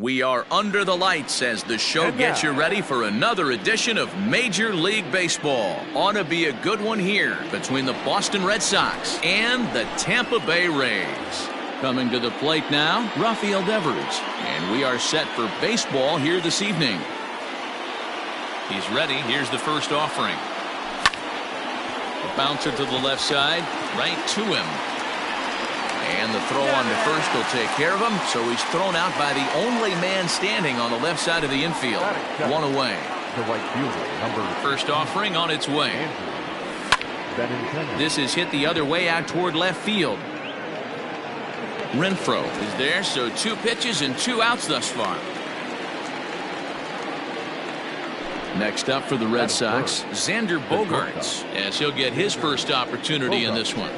We are under the lights as the show gets you ready for another edition of Major League Baseball. Ought to be a good one here between the Boston Red Sox and the Tampa Bay Rays. Coming to the plate now, Rafael Devers. And we are set for baseball here this evening. He's ready. Here's the first offering. A bouncer to the left side, right to him. And the throw on to first will take care of him, so he's thrown out by the only man standing on the left side of the infield. One away. The right fielder, number first offering on its way. This is hit the other way out toward left field. Renfroe is there, so 2 pitches and 2 outs thus far. Next up for the Red Sox, Xander Bogaerts, as he'll get his first opportunity in this one.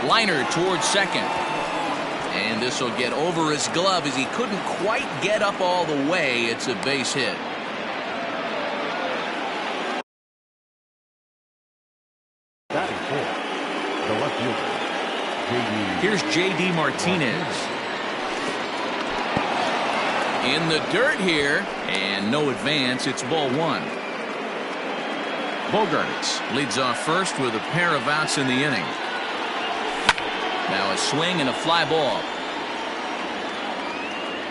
Liner towards second. And this will get over his glove as he couldn't quite get up all the way. It's a base hit. Batting fourth, the left fielder, Here's J.D. Martinez. In the dirt here, and no advance. It's ball 1. Bogaerts leads off first with a pair of outs in the inning. Now a swing and a fly ball.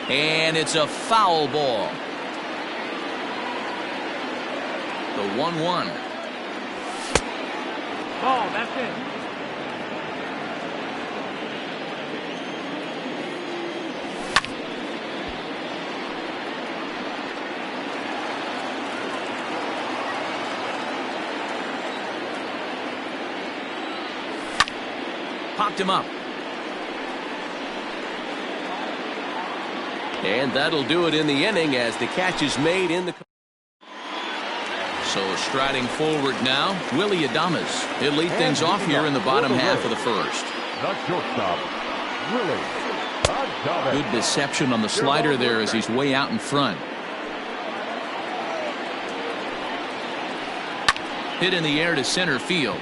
And it's a foul ball. The 1-1. Oh, that's it. Popped him up. And that'll do it in the inning as the catch is made in the. So striding forward now, Willie Adames. He'll lead things off here in the bottom half of the first. the shortstop, Willie Adames. Good deception on the slider there as he's way out in front. Hit in the air to center field.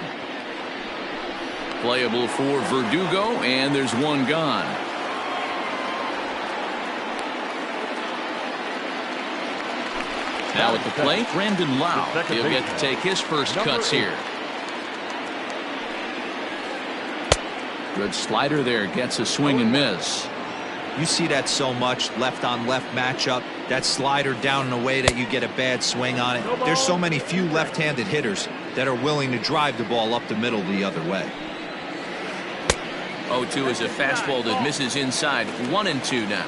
Playable for Verdugo, and there's one gone. Now at the plate, Brandon Lau. He'll get to take his first cuts here. Good slider there, gets a swing and miss. You see that so much, left on left matchup. That slider down and away that you get a bad swing on it. There's so many few left-handed hitters that are willing to drive the ball up the middle the other way. 0-2 is a fastball that misses inside. 1-2 now.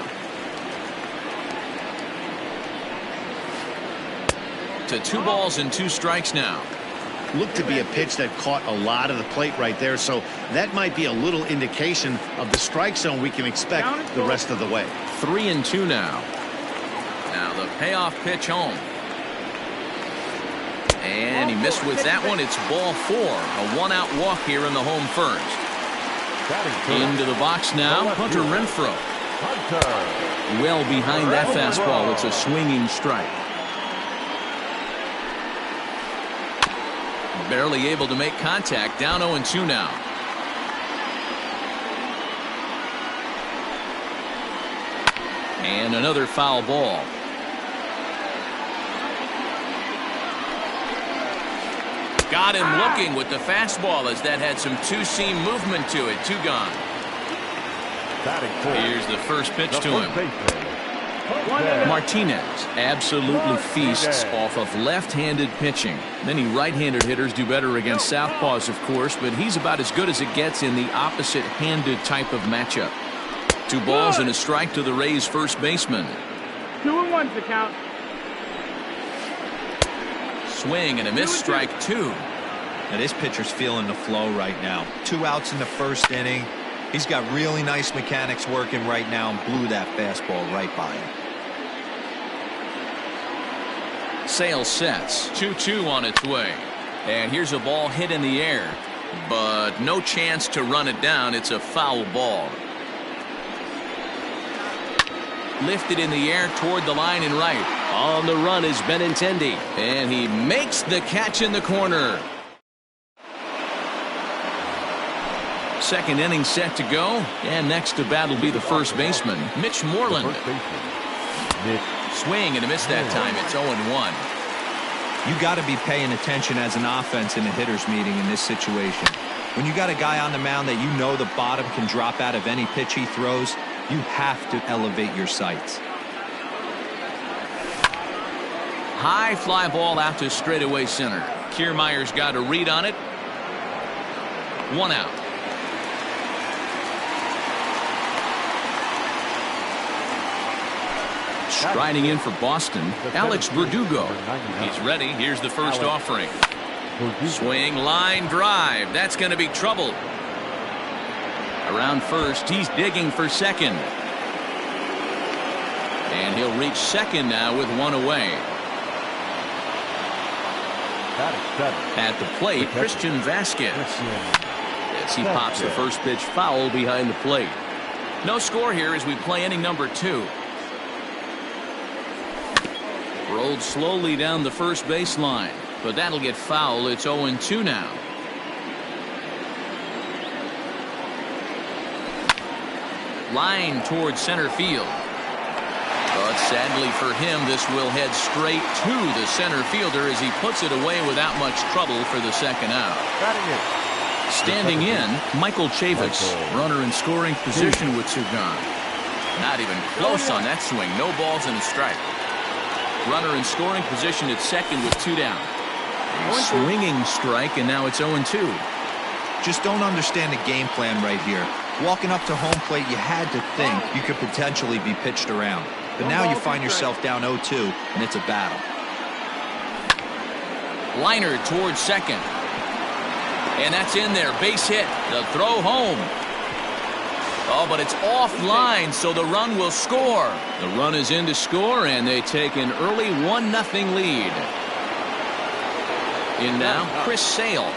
To 2 balls and 2 strikes now. Looked to be a pitch that caught a lot of the plate right there, so that might be a little indication of the strike zone we can expect the rest of the way. 3-2 now. Now the payoff pitch home. And he missed with that one. It's ball 4. A 1-out walk here in the home first. Into the box now, Hunter Renfroe. Well behind that fastball. It's a swinging strike. Barely able to make contact. Down 0-2 now. And another foul ball. Got him looking with the fastball as that had some two-seam movement to it. 2 gone. Here's the first pitch to him. Martinez absolutely feasts off of left-handed pitching. Many right-handed hitters do better against southpaws, of course, but he's about as good as it gets in the opposite-handed type of matchup. 2 balls and a strike to the Rays' first baseman. 2-1's the count. Swing and a miss, strike 2. Now this pitcher's feeling the flow right now. 2 outs in the first inning. He's got really nice mechanics working right now and blew that fastball right by him. Sale sets. 2-2 on its way. And here's a ball hit in the air, but no chance to run it down. It's a foul ball. Lifted in the air toward the line and right. On the run is Benintendi. And he makes the catch in the corner. Second inning set to go, and next to bat will be the first baseman, Mitch Moreland. First baseman, Mitch. Swing and a miss that time. It's 0-1. You got to be paying attention as an offense in a hitter's meeting in this situation. When you got a guy on the mound that you know the bottom can drop out of any pitch he throws, you have to elevate your sights. High fly ball out to straightaway center. Kiermaier's got a read on it. 1 out. Striding in for Boston, Alex Verdugo. He's ready. Here's the first offering. Swing, line drive. That's going to be trouble. Around first, he's digging for second. And he'll reach second now with 1 away. At the plate, Christian Vasquez. As he pops the first pitch foul behind the plate. No score here as we play inning number 2. Rolled slowly down the first baseline, but that'll get foul. It's 0-2 now. Line towards center field. But sadly for him, this will head straight to the center fielder as he puts it away without much trouble for the second out. Standing in, Michael Chavis, runner in scoring position with 2 gone. Not even close on that swing. No balls and a strike. Runner in scoring position at second with 2 down. A swinging strike, and now it's 0-2. Just don't understand the game plan right here. Walking up to home plate, you had to think you could potentially be pitched around. But now you find yourself down 0-2, and it's a battle. Liner towards second. And that's in there. Base hit. The throw home. Oh, but it's offline, so the run will score. The run is in to score, and they take an early 1-0 lead. In now, Chris Sale.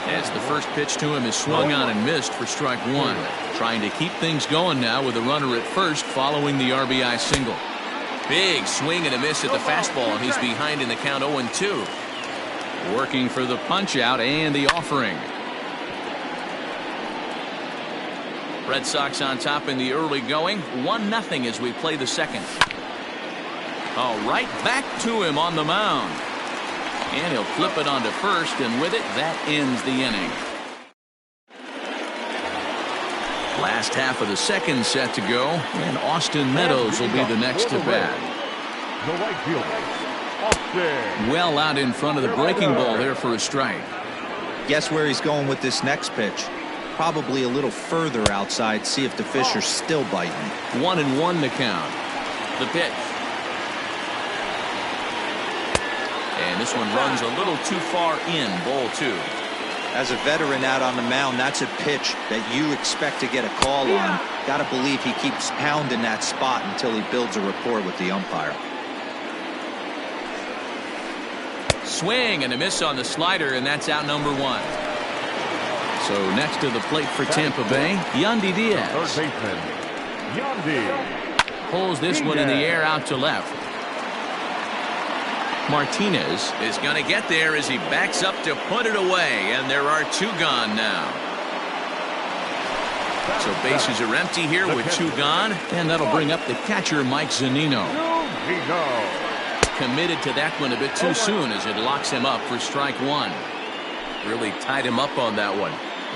As the first pitch to him is swung on and missed for strike 1. Trying to keep things going now with a runner at first following the RBI single. Big swing and a miss at the fastball, and he's behind in the count 0-2. Working for the punch out and the offering. Red Sox on top in the early going. 1-0 as we play the second. Oh, right back to him on the mound. And he'll flip it onto first, and with it, that ends the inning. Last half of the second set to go, and Austin Meadows will be the next to bat. Well out in front of the breaking ball there for a strike. Guess where he's going with this next pitch? Probably a little further outside, see if the fish are still biting. 1-1 to count. The pitch. And this one runs a little too far in, ball 2. As a veteran out on the mound, that's a pitch that you expect to get a call on. Got to believe he keeps pounding that spot until he builds a rapport with the umpire. Swing and a miss on the slider, and that's out number 1. So next to the plate for Tampa Bay, Yandy Diaz. Third baseman, Yandy. Pulls this one in the air out to left. Martinez is going to get there as he backs up to put it away, and there are 2 gone now. So bases are empty here with 2 gone, and that'll bring up the catcher, Mike Zunino. Committed to that one a bit too soon as it locks him up for strike 1. Really tied him up on that one.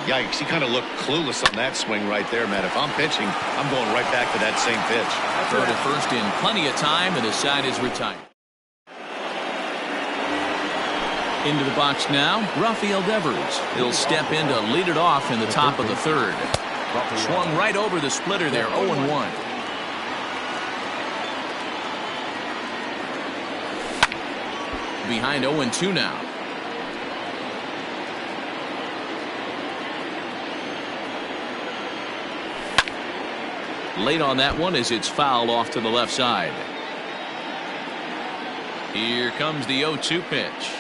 Yikes, he kind of looked clueless on that swing right there, Matt. If I'm pitching, I'm going right back to that same pitch. Throw to first in plenty of time, and the side is retired. Into the box now, Rafael Devers. He'll step in to lead it off in the top of the third. Swung right over the splitter there, 0-1. Behind 0-2 now. Late on that one as it's fouled off to the left side. Here comes the 0-2 pitch.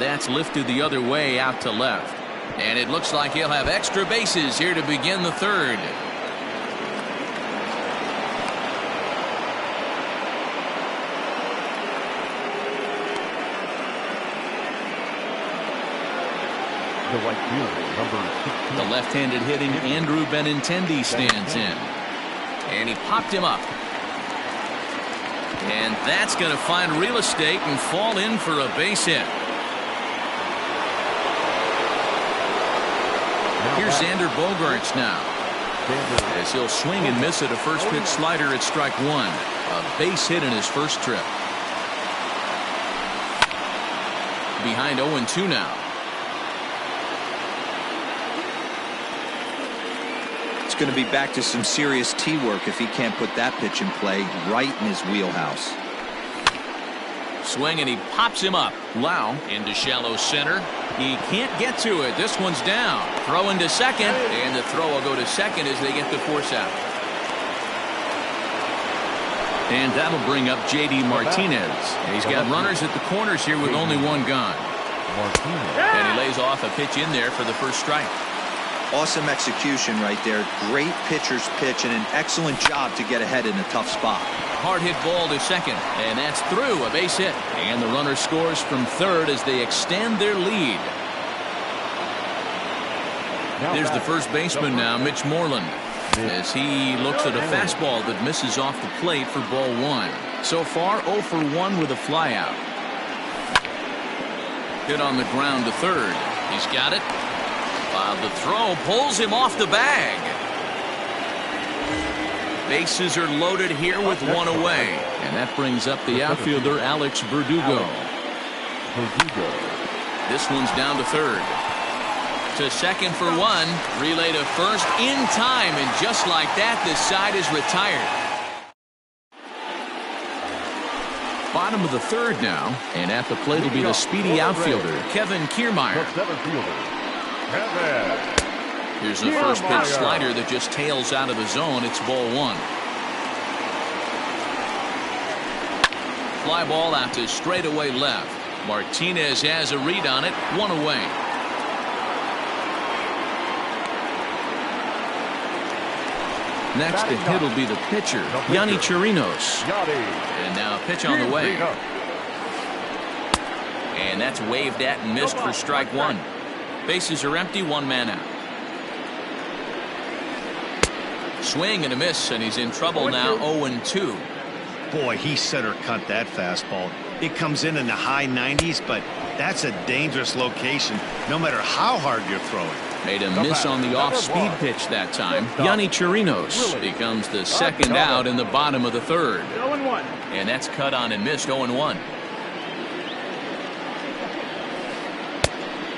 That's lifted the other way out to left. And it looks like he'll have extra bases here to begin the third. The right fielder, number 16. The left-handed hitting Andrew Benintendi stands in. And he popped him up. And that's going to find real estate and fall in for a base hit. Here's Xander Bogaerts now. As he'll swing and miss at a first pitch slider at strike one. A base hit in his first trip. Behind 0-2 now. It's going to be back to some serious tee work if he can't put that pitch in play right in his wheelhouse. Swing and he pops him up. Lau into shallow center. He can't get to it. This one's down. Throw into second, and the throw will go to second as they get the force out. And that'll bring up J.D. Martinez. He's got runners at the corners here with only one gone. And he lays off a pitch in there for the first strike. Awesome execution right there. Great pitcher's pitch and an excellent job to get ahead in a tough spot. Hard hit ball to second, and that's through, a base hit. And the runner scores from third as they extend their lead. There's the first baseman now, Mitch Moreland, as he looks at a fastball that misses off the plate for ball one. So far 0 for 1 with a flyout. Hit on the ground to third. He's got it. While the throw pulls him off the bag. Bases are loaded here with one away. And that brings up the outfielder, Alex Verdugo. This one's down to third. To second for one. Relay to first in time. And just like that, this side is retired. Bottom of the third now. And at the plate will be the speedy outfielder, Kevin Kiermaier. Here's a first pitch slider that just tails out of the zone. It's ball one. Fly ball out to straightaway left. Martinez has a read on it. One away. Next to hit will be the pitcher, Yonny Chirinos. And now a pitch on the way. And that's waved at and missed for strike one. Bases are empty, one man out. Swing and a miss, and he's in trouble now. 0-2. Boy, he center cut that fastball. It comes in the high 90s, but that's a dangerous location no matter how hard you're throwing. Made a miss on the off-speed pitch that time. Yonny Chirinos becomes the second out in the bottom of the third. 0-1. And that's cut on and missed. 0-1.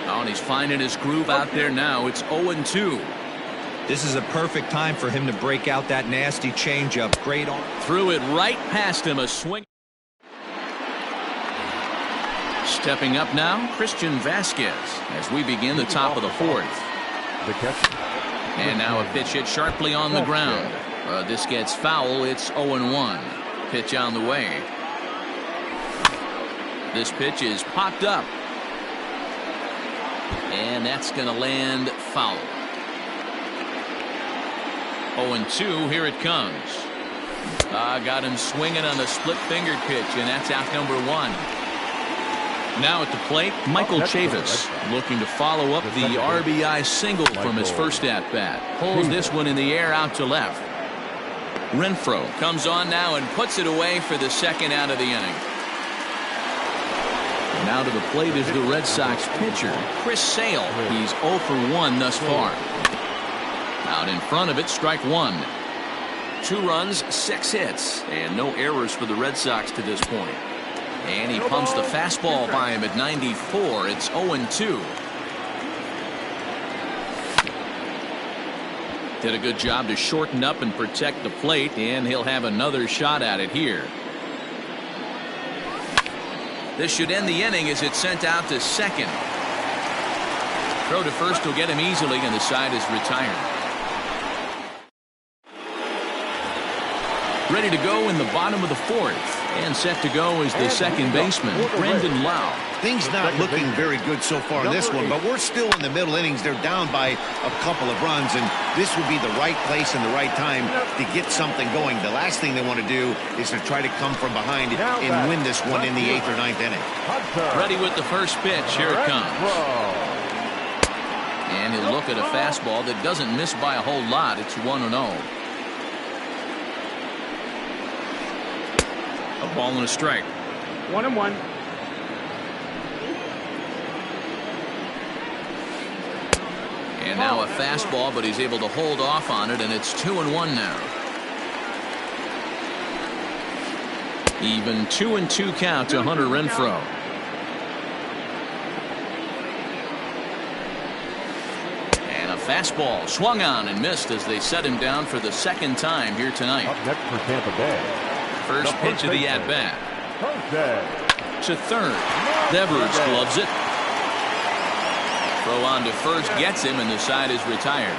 Oh, and he's finding his groove out there now. It's 0-2. This is a perfect time for him to break out that nasty changeup. Great on. Threw it right past him. A swing. Stepping up now, Christian Vasquez as we begin the top of the fourth. The catcher. And now a pitch hit sharply on the ground. This gets foul. It's 0-1. Pitch on the way. This pitch is popped up. And that's going to land foul. 0-2. Here it comes. Got him swinging on a split finger pitch, and that's out number one. Now at the plate, Michael Chavis looking to follow up the RBI single from his first at bat. Pulls this one in the air out to left. Renfroe comes on now and puts it away for the second out of the inning. Now to the plate is the Red Sox pitcher, Chris Sale. He's 0 for 1 thus far. Out in front of it, strike one. 2 runs, 6 hits, and no errors for the Red Sox to this point. And he pumps the fastball by him at 94. It's 0-2. Did a good job to shorten up and protect the plate, and he'll have another shot at it here. This should end the inning as it's sent out to second. Throw to first will get him easily, and the side is retired. Ready to go in the bottom of the fourth, and set to go is the second baseman, Brandon Lau. Things not looking very good so far in this one, but we're still in the middle innings. They're down by a couple of runs, and this would be the right place and the right time to get something going. The last thing they want to do is to try to come from behind and win this one in the 8th or 9th inning. Ready with the first pitch. Here it comes. And he'll look at a fastball that doesn't miss by a whole lot. It's 1-0. A ball and a strike. 1-1. And now a fastball, but he's able to hold off on it, and it's 2-1 now. Even 2-2 count to Hunter Renfroe. And a fastball swung on and missed as they set him down for the second time here tonight. Up next for Tampa Bay. First pitch of the at-bat. To third. Devers gloves it. Throw on to first gets him, and the side is retired.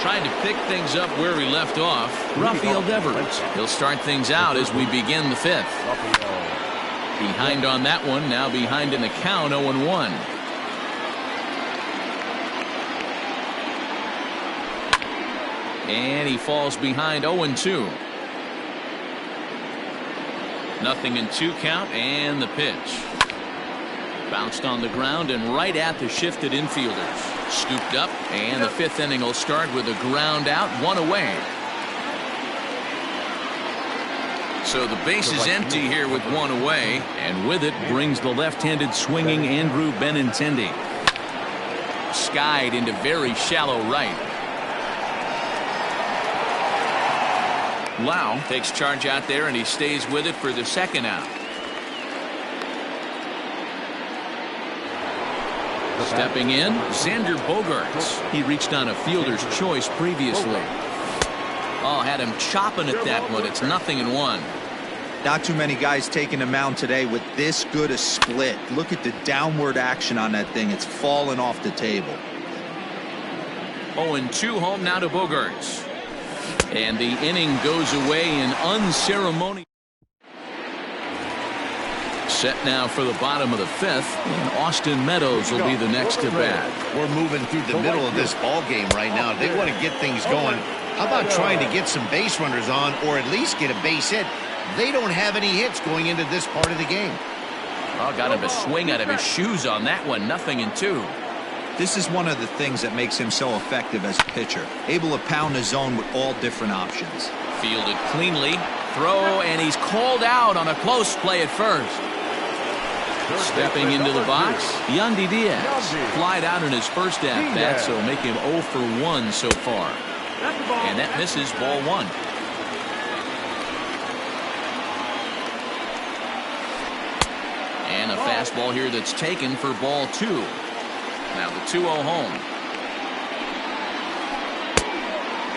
Trying to pick things up where he left off, Rafael Devers. He'll start things out as we begin the 5th. Behind on that one, now behind in the count, 0-1. And he falls behind 0-2. 0-2 count, and the pitch. Bounced on the ground and right at the shifted infielders. Scooped up, and the 5th inning will start with a ground out, 1 away. So the base is empty here with 1 away, and with it brings the left-handed swinging Andrew Benintendi. Skied into very shallow right. Lau takes charge out there, and he stays with it for the second out. Stepping in, Xander Bogaerts. He reached on a fielder's choice previously. Oh, had him chopping at that one. It's 0-1. Not too many guys taking the mound today with this good a split. Look at the downward action on that thing. It's falling off the table. 0-2 home now to Bogaerts. And the inning goes away in unceremonious. Set now for the bottom of the 5th, and Austin Meadows will be the next to bat. We're moving through the middle of this ball game right now. They want to get things going. How about trying to get some base runners on, or at least get a base hit? They don't have any hits going into this part of the game. Oh, got him a swing out of his shoes on that one. 0-2. This is one of the things that makes him so effective as a pitcher. Able to pound the zone with all different options. Fielded cleanly. Throw, and he's called out on a close play at first. Stepping into the box, Yandy Diaz. Flied out in his first at-bat, so make him 0 for 1 so far. And that misses, ball 1. And a fastball here that's taken for ball 2. Now the 2-0 home.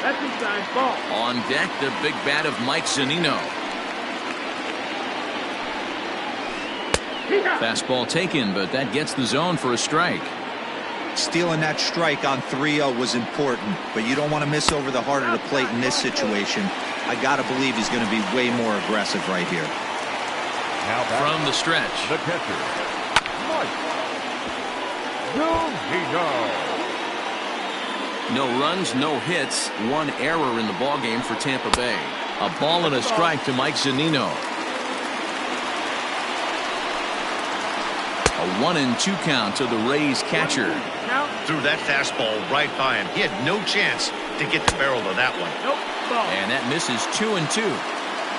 That's inside ball. On deck, the big bat of Mike Zunino. Fastball taken, but that gets the zone for a strike. Stealing that strike on 3-0 was important, but you don't want to miss over the heart of the plate in this situation. I got to believe he's going to be way more aggressive right here. Now from the stretch. The catcher, Mike Zunino. No runs, no hits, 1 error in the ballgame for Tampa Bay. A ball and a strike to Mike Zunino. A 1-2 count to the Rays catcher. Threw that fastball right by him. He had no chance to get the barrel of that one. And that misses 2-2.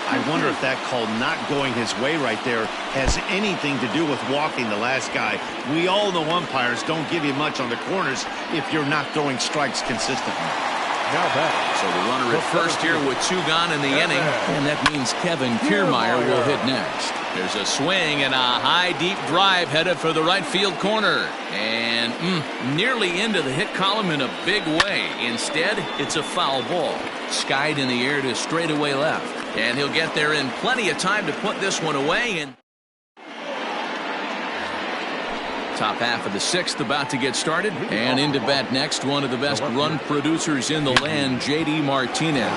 I wonder if that call not going his way right there has anything to do with walking the last guy. We all know umpires don't give you much on the corners if you're not throwing strikes consistently. Now back. So the runner at first here with 2 gone in the inning, and that means Kevin Kiermaier will hit next. There's a swing and a high deep drive headed for the right field corner, and nearly into the hit column in a big way. Instead, it's a foul ball. Skied in the air to straightaway left, and he'll get there in plenty of time to put this one away. And top half of the 6th about to get started, and into bat next, one of the best run producers in the land, J.D. Martinez.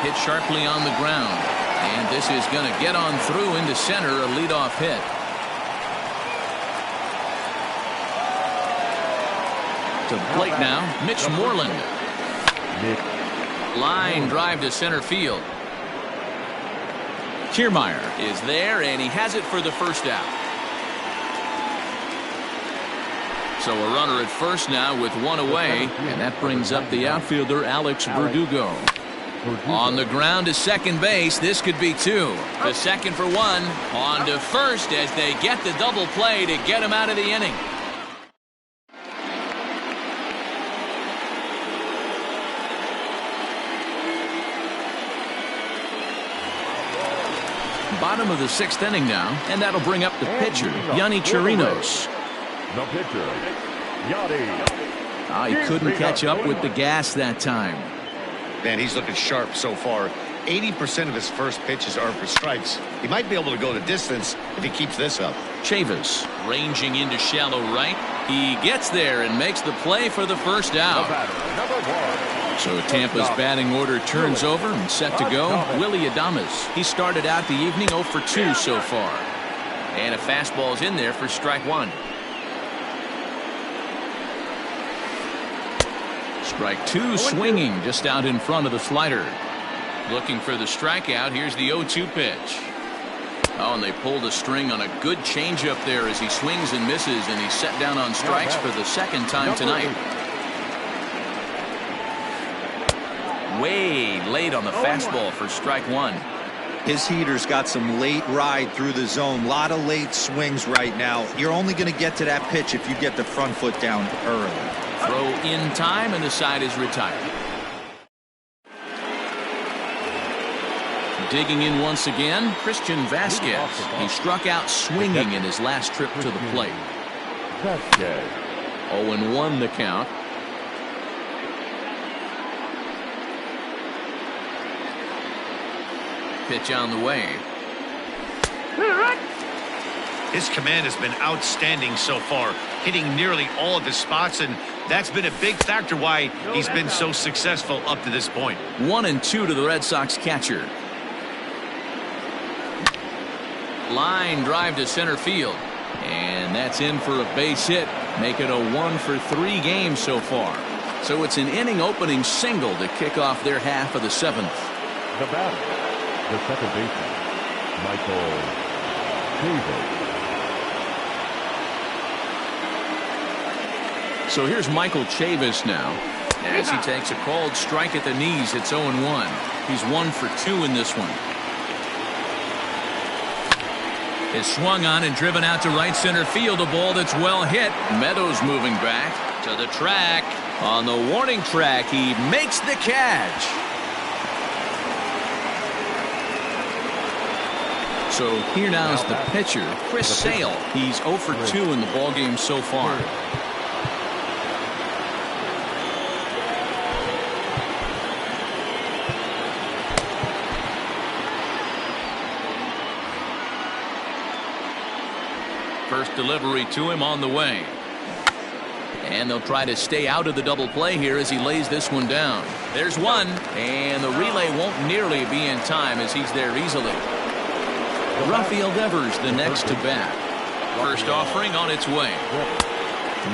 Hit sharply on the ground. And this is going to get on through into center, a leadoff hit. To the plate now, Mitch Moreland. Line drive to center field. Kiermaier is there, and he has it for the first out. So a runner at first now with one away, and that brings up the outfielder Alex Verdugo. On the ground to second base, this could be two. To second for one, on to first as they get the double play to get him out of the inning. Bottom of the sixth inning now, and that'll bring up the pitcher, Yonny Chirinos. The pitcher, Yonny. He couldn't catch up with the gas that time. Man, he's looking sharp so far. 80% of his first pitches are for strikes. He might be able to go the distance if he keeps this up. Chavis ranging into shallow right. He gets there and makes the play for the first out. So Tampa's batting order turns over and set to go. Willy Adames. He started out the evening 0 for 2 so far. And a fastball's in there for strike one. Strike two, swinging just out in front of the slider. Looking for the strikeout. Here's the 0-2 pitch. Oh, and they pulled a string on a good changeup there as he swings and misses, and he's set down on strikes for the second time tonight. Way late on the fastball for strike one. His heater's got some late ride through the zone. A lot of late swings right now. You're only going to get to that pitch if you get the front foot down early. Throw in time, and the side is retired. Digging in once again, Christian Vasquez. He struck out swinging in his last trip to the plate. 0-1 the count. Pitch on the way. His command has been outstanding so far, hitting nearly all of his spots, and that's been a big factor why he's been so successful up to this point. 1-2 to the Red Sox catcher. Line drive to center field, and that's in for a base hit. Make it a 1 for 3 games so far. So it's an inning opening single to kick off their half of the seventh. The batter, the second baseman, Michael Chavis. So here's Michael Chavis now as he takes a called strike at the knees. It's 0-1. He's 1 for 2 in this one. Is swung on and driven out to right center field. A ball that's well hit. Meadows moving back to the track. On the warning track, he makes the catch. So here now is the pitcher, Chris Sale. He's 0 for 2 in the ballgame so far. First delivery to him on the way. And they'll try to stay out of the double play here as he lays this one down. There's one, and the relay won't nearly be in time as he's there easily. Rafael Devers the next to bat. First offering on its way.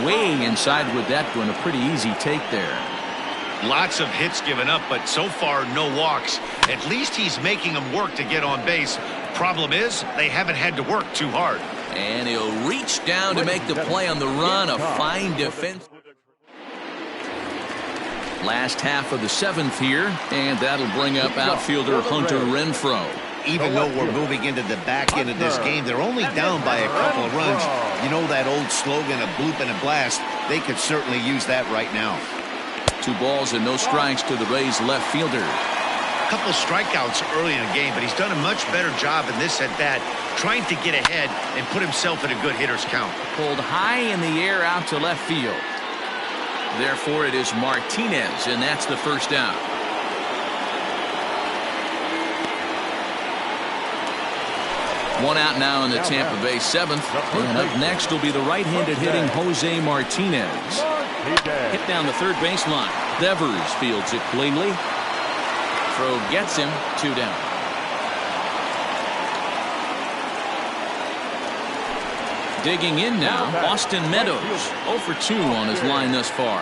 Way inside with that one. A pretty easy take there. Lots of hits given up, but so far no walks. At least he's making them work to get on base. Problem is, they haven't had to work too hard. And he'll reach down to make the play on the run. A fine defense. Last half of the seventh here, and that'll bring up outfielder Hunter Renfroe. Even though we're moving into the back end of this game, they're only down by a couple of runs. You know that old slogan, a bloop and a blast? They could certainly use that right now. 2 balls and no strikes to the Rays left fielder. Couple strikeouts early in the game, but he's done a much better job in this at-bat, trying to get ahead and put himself in a good hitter's count. Pulled high in the air out to left field. Therefore, it is Martinez, and that's the first out. One out now in the Tampa Bay seventh. And up next will be the right-handed hitting Jose Martinez. Hit down the third baseline. Devers fields it cleanly. Throw gets him, 2 down. Digging in now, Austin Meadows. 0 for 2 on his line thus far.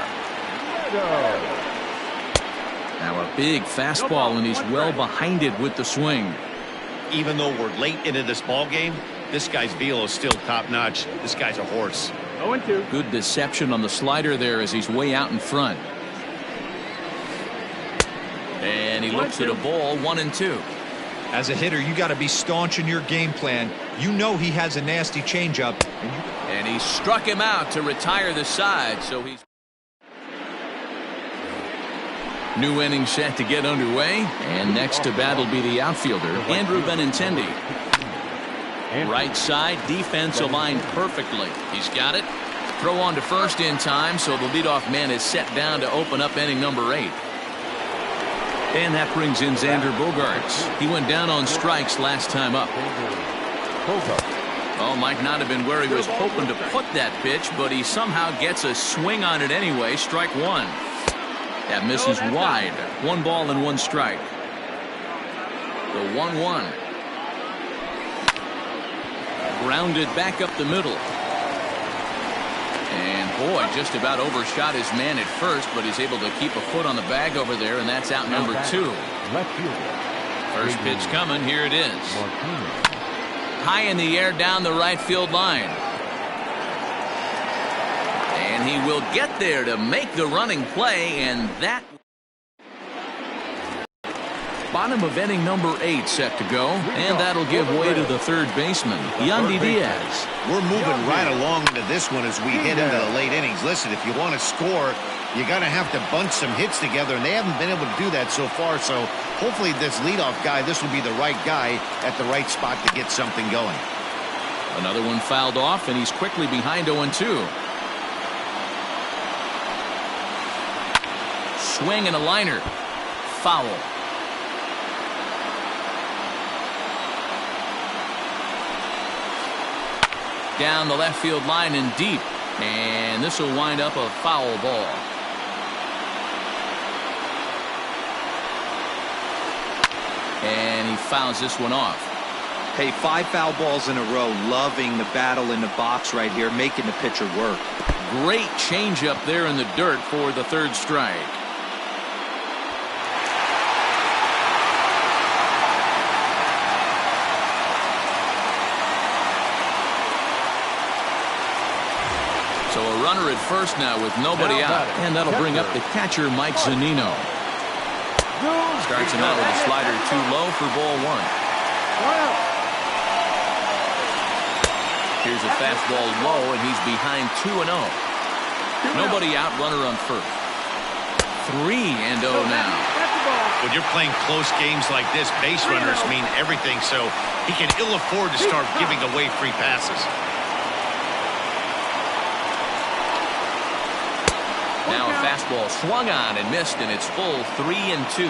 Now a big fastball, and he's well behind it with the swing. Even though we're late into this ball game, this guy's velo is still top-notch. This guy's a horse. 0-2. Good deception on the slider there as he's way out in front. And he looks at a ball, 1-2. As a hitter, you got to be staunch in your game plan. You know he has a nasty changeup. And he struck him out to retire the side, so he's... New inning set to get underway, and next to bat will be the outfielder, Andrew Benintendi. Right side, defense aligned perfectly. He's got it. Throw on to first in time, so the leadoff man is set down to open up inning number 8. And that brings in Xander Bogaerts. He went down on strikes last time up. Oh, might not have been where he was hoping to put that pitch, but he somehow gets a swing on it anyway. Strike 1. That misses wide. 1 ball and 1 strike. The 1-1. Grounded back up the middle. And boy, just about overshot his man at first, but he's able to keep a foot on the bag over there, and that's out number 2. First pitch coming. Here it is. High in the air down the right field line. And he will get there to make the running play, and that... Bottom of inning number 8 set to go, and that'll give way to the third baseman, Yandy Diaz. We're moving right along into this one as we head into the late innings. Listen, if you want to score, you got to have to bunch some hits together, and they haven't been able to do that so far. So hopefully this leadoff guy, this will be the right guy at the right spot to get something going. Another one fouled off, and he's quickly behind 0-2. Swing and a liner. Foul. Down the left field line and deep. And this will wind up a foul ball. And he fouls this one off. Hey, 5 foul balls in a row. Loving the battle in the box right here, making the pitcher work. Great changeup there in the dirt for the third strike. So a runner at first now with nobody out, and that'll bring up the catcher, Mike Zunino. Starts him out with a slider too low for ball 1. Here's a fastball low, and he's behind 2-0. Nobody out, runner on first. 3-0 now. When you're playing close games like this, base runners mean everything, so he can ill afford to start giving away free passes. Now a fastball swung on and missed, and it's full 3-2.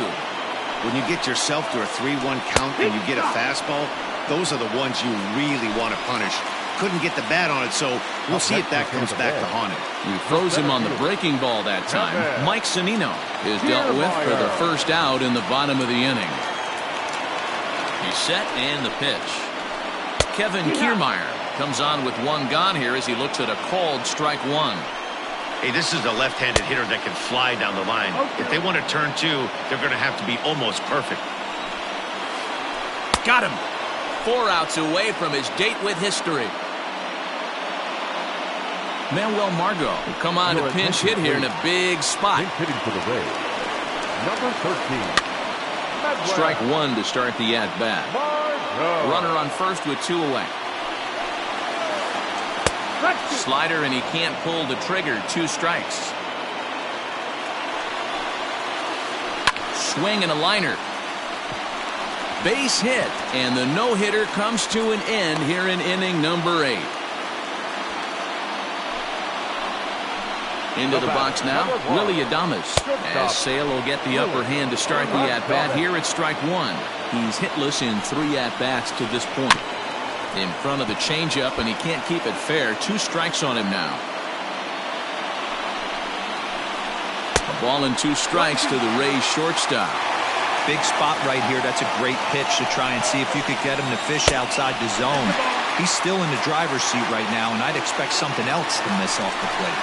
When you get yourself to a 3-1 count and you get a fastball, those are the ones you really want to punish. Couldn't get the bat on it, so we'll see if that comes back to haunt him. He throws him on the breaking ball that time. Mike Zunino is dealt with for the first out in the bottom of the inning. He's set and the pitch. Kevin Kiermaier comes on with 1 gone here as he looks at a called strike 1. Hey, this is a left-handed hitter that can fly down the line. If they want to turn 2, they're going to have to be almost perfect. Got him. 4 outs away from his date with history. Manuel Margot will come on to pinch hit here in a big spot. Hitting for the Rays, number 13. Strike 1 to start the at-bat. Runner on first with 2 away. Slider, and he can't pull the trigger. 2 strikes. Swing and a liner. Base hit, and the no-hitter comes to an end here in inning number 8. Into the box now, Willie Adames, as Sale will get the upper hand to start the at-bat here at strike 1. He's hitless in 3 at-bats to this point. In front of the changeup, and he can't keep it fair. 2 strikes on him now. A ball and 2 strikes to the Rays shortstop. Big spot right here. That's a great pitch to try and see if you could get him to fish outside the zone. He's still in the driver's seat right now, and I'd expect something else to miss off the plate.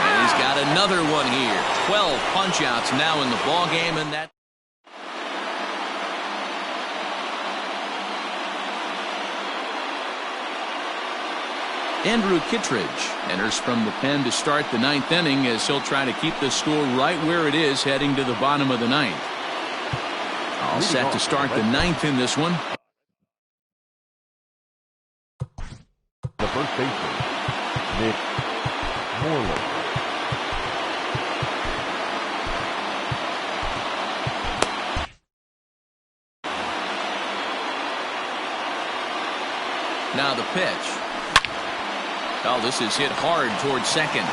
And he's got another one here. 12 punch-outs now in the ball game, and that. Andrew Kittredge enters from the pen to start the 9th inning as he'll try to keep the score right where it is heading to the bottom of the 9th. All set to start the 9th in this one. The first baseman, Nick Moreland. Now the pitch. Oh, this is hit hard towards second.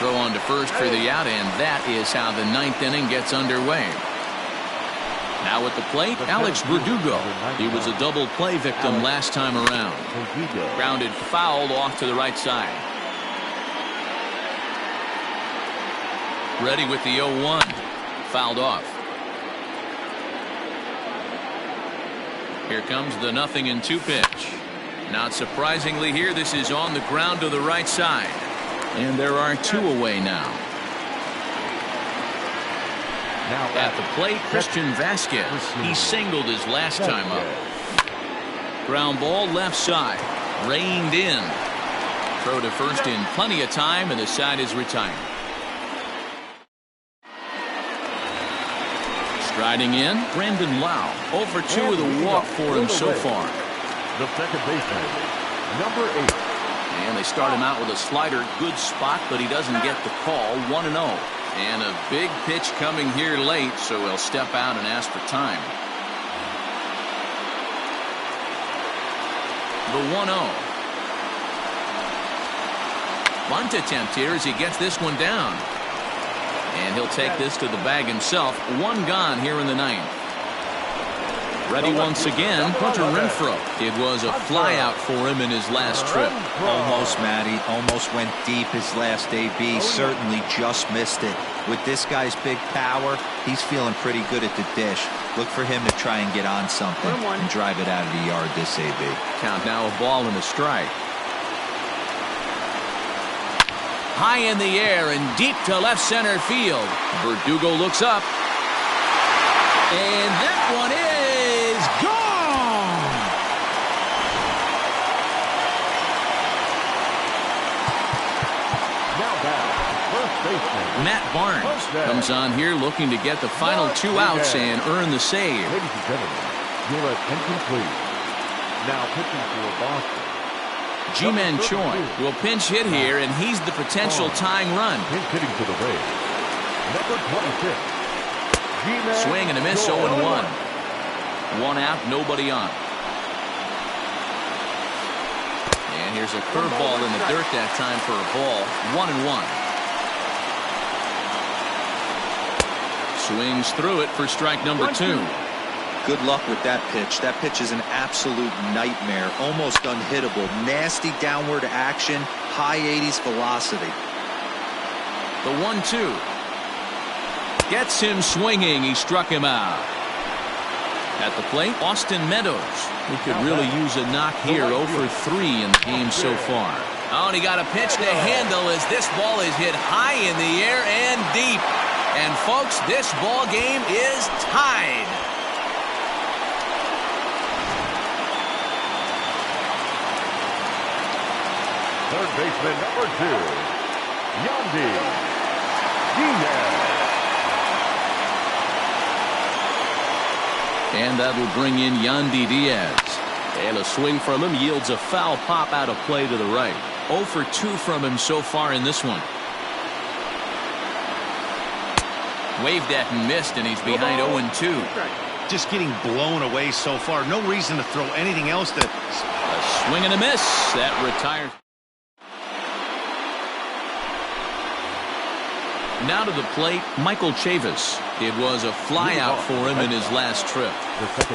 Throw on to first for the out, and that is how the 9th inning gets underway. Now at the plate, Alex Verdugo. He was a double play victim last time around. Grounded foul off to the right side. Ready with the 0-1. Fouled off. Here comes the 0-2 pitch. Not surprisingly here, this is on the ground to the right side. And there are 2 away now. At the plate, Christian Vasquez. He singled his last time up. Ground ball left side. Reined in. Throw to first in plenty of time, and the side is retired. Striding in, Brandon Lau. 0 for 2 with a walk for him so far. The second baseman, number 8. And they start him out with a slider. Good spot, but he doesn't get the call. 1-0. And a big pitch coming here late, so he'll step out and ask for time. The 1-0. Bunt attempt here as he gets this one down. And he'll take this to the bag himself. 1 gone here in the 9th. Ready once again, Hunter Renfroe. It was a flyout for him in his last trip. Almost, Matty. Almost went deep his last AB. Certainly just missed it. With this guy's big power, he's feeling pretty good at the dish. Look for him to try and get on something and drive it out of the yard this AB. Count now a ball and a strike. High in the air and deep to left center field. Verdugo looks up. And that one is gone! Now back, first baseman, Matt Barnes comes on here looking to get the final 2 outs and earn the save. Ladies and gentlemen, your attention please. Now pitching for Boston. Ji-Man Choi will pinch hit here, and he's the potential tying run. Pinch hitting to the Rays. Number 26. Swing and a miss, 0-1. 1 out, nobody on. And here's a curveball in the dirt that time for a ball. 1-1. Swings through it for strike number 2. Good luck with that pitch. That pitch is an absolute nightmare. Almost unhittable. Nasty downward action. High 80s velocity. The 1-2. Gets him swinging. He struck him out. At the plate, Austin Meadows. He could really use a knock here. 0 for 3 in the game so far. Oh, and he got a pitch to handle as this ball is hit high in the air and deep. And folks, this ball game is tied. Third baseman, number 2, Yandy Diaz. And that'll bring in Yandy Diaz. And a swing from him yields a foul pop out of play to the right. 0 for 2 from him so far in this one. Waved at and missed, and he's behind 0-2. Just getting blown away so far. No reason to throw anything else. A swing and a miss. That retires. Now to the plate, Michael Chavis. It was a flyout for him in his last trip.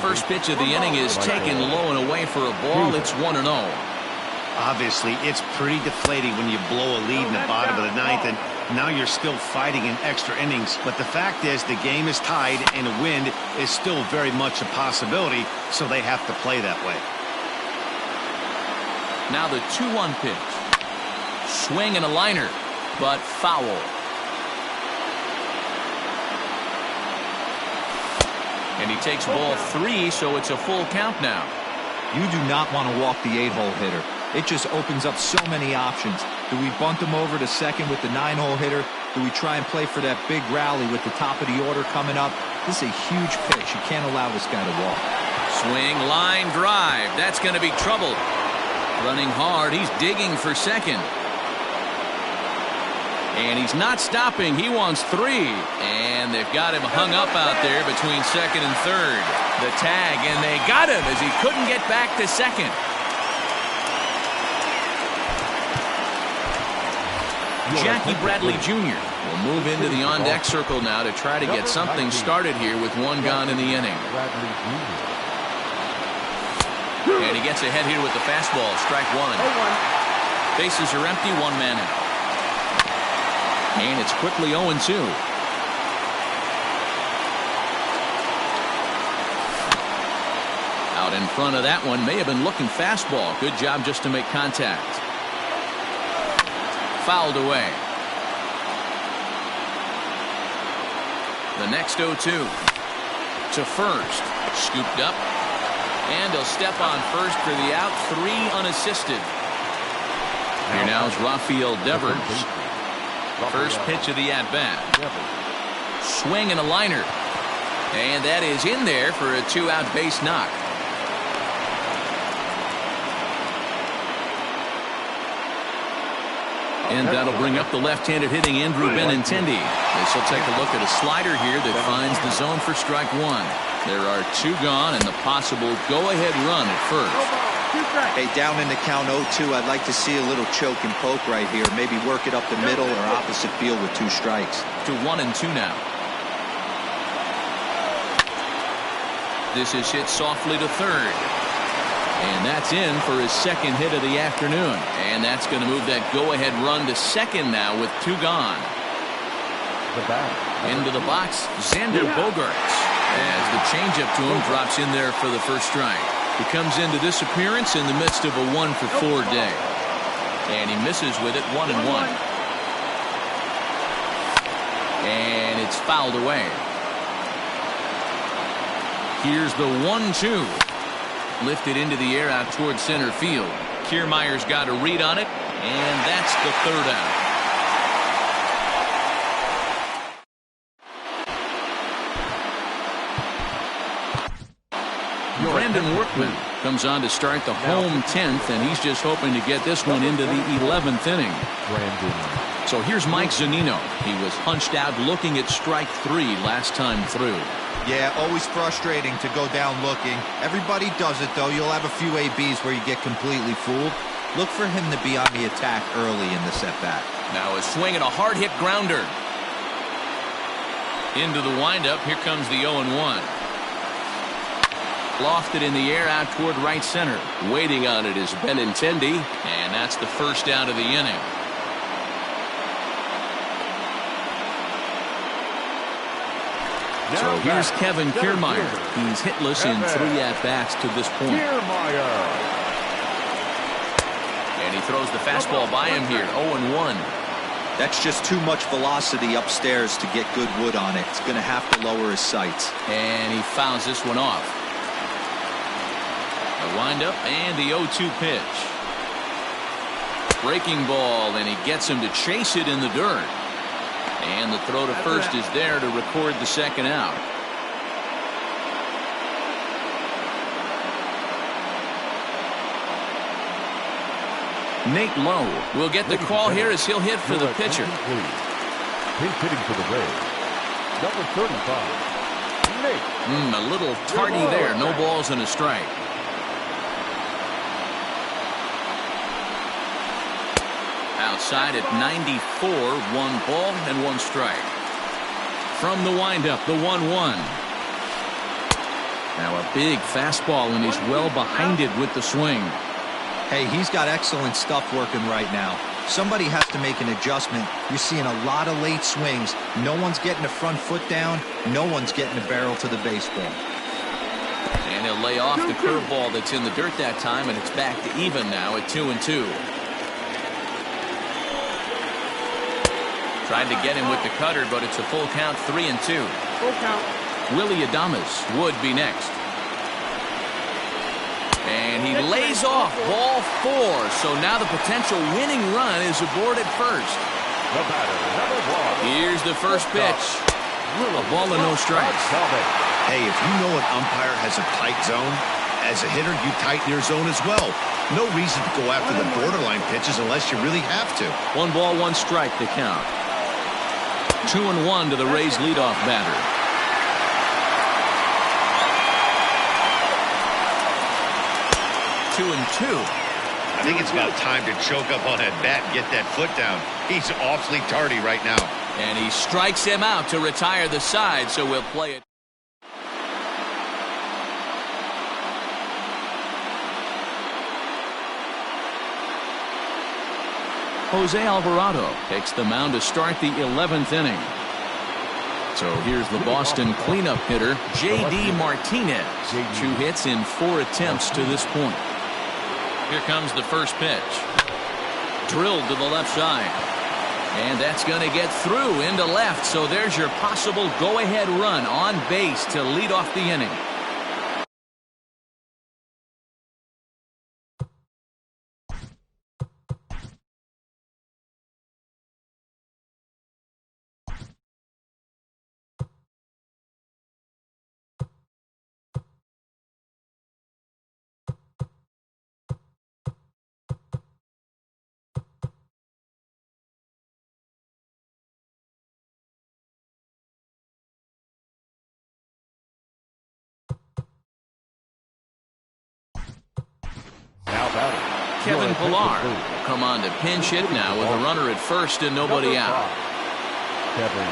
First pitch of the inning is taken low and away for a ball. It's 1-0. Obviously, it's pretty deflating when you blow a lead in the bottom of the 9th, and now you're still fighting in extra innings. But the fact is, the game is tied, and a win is still very much a possibility, so they have to play that way. Now the 2-1 pitch. Swing and a liner, but foul. And he takes ball 3, so it's a full count now. You do not want to walk the 8-hole hitter. It just opens up so many options. Do we bunt him over to second with the 9-hole hitter? Do we try and play for that big rally with the top of the order coming up? This is a huge pitch. You can't allow this guy to walk. Swing, line, drive. That's going to be trouble. Running hard. He's digging for second. And he's not stopping. He wants 3. And they've got him hung up out there between second and third. The tag, and they got him as he couldn't get back to second. Jackie Bradley Jr. will move into the on-deck circle now to try to get something started here with 1 gone in the inning. And he gets ahead here with the fastball. Strike 1. Bases are empty. 1 man out. And it's quickly 0-2. Out in front of that one. May have been looking fastball. Good job just to make contact. Fouled away. The next 0-2. To first. Scooped up. And he'll step on first for the out. 3 unassisted. Here now is Rafael Devers. First pitch of the at-bat. Swing and a liner. And that is in there for a 2-out base knock. And that'll bring up the left-handed hitting Andrew Benintendi. This will take a look at a slider here that finds the zone for strike 1. There are 2 gone and the possible go-ahead run at first. Hey, down in the count 0-2, I'd like to see a little choke and poke right here. Maybe work it up the middle or opposite field with 2 strikes. To 1-2 now. This is hit softly to third. And that's in for his second hit of the afternoon. And that's going to move that go-ahead run to second now with 2 gone. Into the box, Xander Bogaerts. As the changeup to him drops in there for the first strike. He comes into this appearance in the midst of a 1-for-4 day. And he misses with it 1-1. And it's fouled away. Here's the 1-2. Lifted into the air out towards center field. Kiermaier's got a read on it, and that's the 3rd out. Brandon Workman comes on to start the home 10th, and he's just hoping to get this one into the 11th inning. So here's Mike Zunino. He was hunched out looking at strike 3 last time through. Yeah, always frustrating to go down looking. Everybody does it, though. You'll have a few ABs where you get completely fooled. Look for him to be on the attack early in the at-bat. Now a swing and a hard-hit grounder. Into the windup. Here comes the 0-1. Lofted in the air out toward right center. Waiting on it is Benintendi, and that's the first out of the inning. So here's Kevin Kiermaier. He's hitless in 3 at-bats to this point. And he throws the fastball by him here. 0-1. That's just too much velocity upstairs to get good wood on it. It's going to have to lower his sights. And he fouls this one off. The windup and the 0-2 pitch. Breaking ball, and he gets him to chase it in the dirt. And the throw to first is there to record the second out. Nate Lowe will get the call here as he'll hit for the pitcher. He's hitting for the Rays. Number 35, Nate. A little tardy there. No balls and a strike. Outside at 94, 1 ball and 1 strike. From the windup, the 1-1. Now a big fastball, and he's well behind it with the swing. Hey, he's got excellent stuff working right now. Somebody has to make an adjustment. You're seeing a lot of late swings. No one's getting the front foot down. No one's getting the barrel to the baseball. And And he'll lay off the curveball that's in the dirt that time, and it's back to even now at 2-2. Tried to get him with the cutter, but it's a full count, 3-2. Full count. Willie Adames would be next. And he lays off ball 4. So now the potential winning run is aboard at first. The batter, number 1. Here's the first pitch. A ball and no strikes. Hey, if you know an umpire has a tight zone, as a hitter, you tighten your zone as well. No reason to go after the borderline pitches unless you really have to. 1 ball, 1 strike to count. 2-1 to the Rays leadoff batter. Two and two. I think it's about time to choke up on that bat and get that foot down. He's awfully tardy right now. And he strikes him out to retire the side, so we'll play it. Jose Alvarado takes the mound to start the 11th inning. So here's the Boston cleanup hitter, J.D. Martinez. 2 hits in 4 attempts to this point. Here comes the first pitch. Drilled to the left side. And that's going to get through into left. So there's your possible go-ahead run on base to lead off the inning. Kevin Pillar will come on to pinch hit now with a runner at first and nobody out. Kevin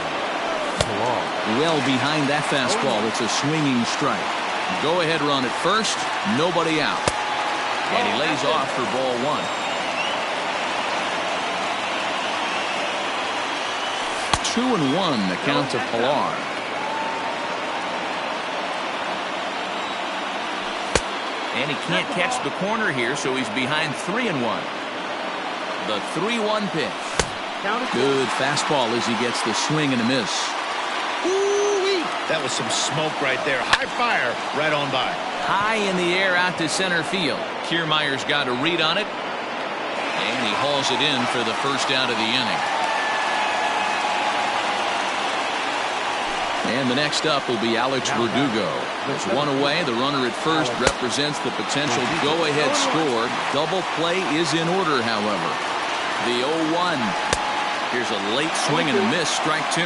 Pillar. Well behind that fastball. It's a swinging strike. Go ahead run at first, nobody out. And he lays off for ball 1. 2-1 the count to Pillar. And he can't catch the corner here, so he's behind 3-1. The 3-1 pitch. Good fastball as he gets the swing and a miss. Ooh-wee. That was some smoke right there. High fire right on by. High in the air out to center field. Kiermaier's got a read on it. And he hauls it in for the first out of the inning. And the next up will be Alex Verdugo. There's one away. The runner at first represents the potential go-ahead score. Double play is in order, however. The 0-1. Here's a late swing and a miss, strike 2.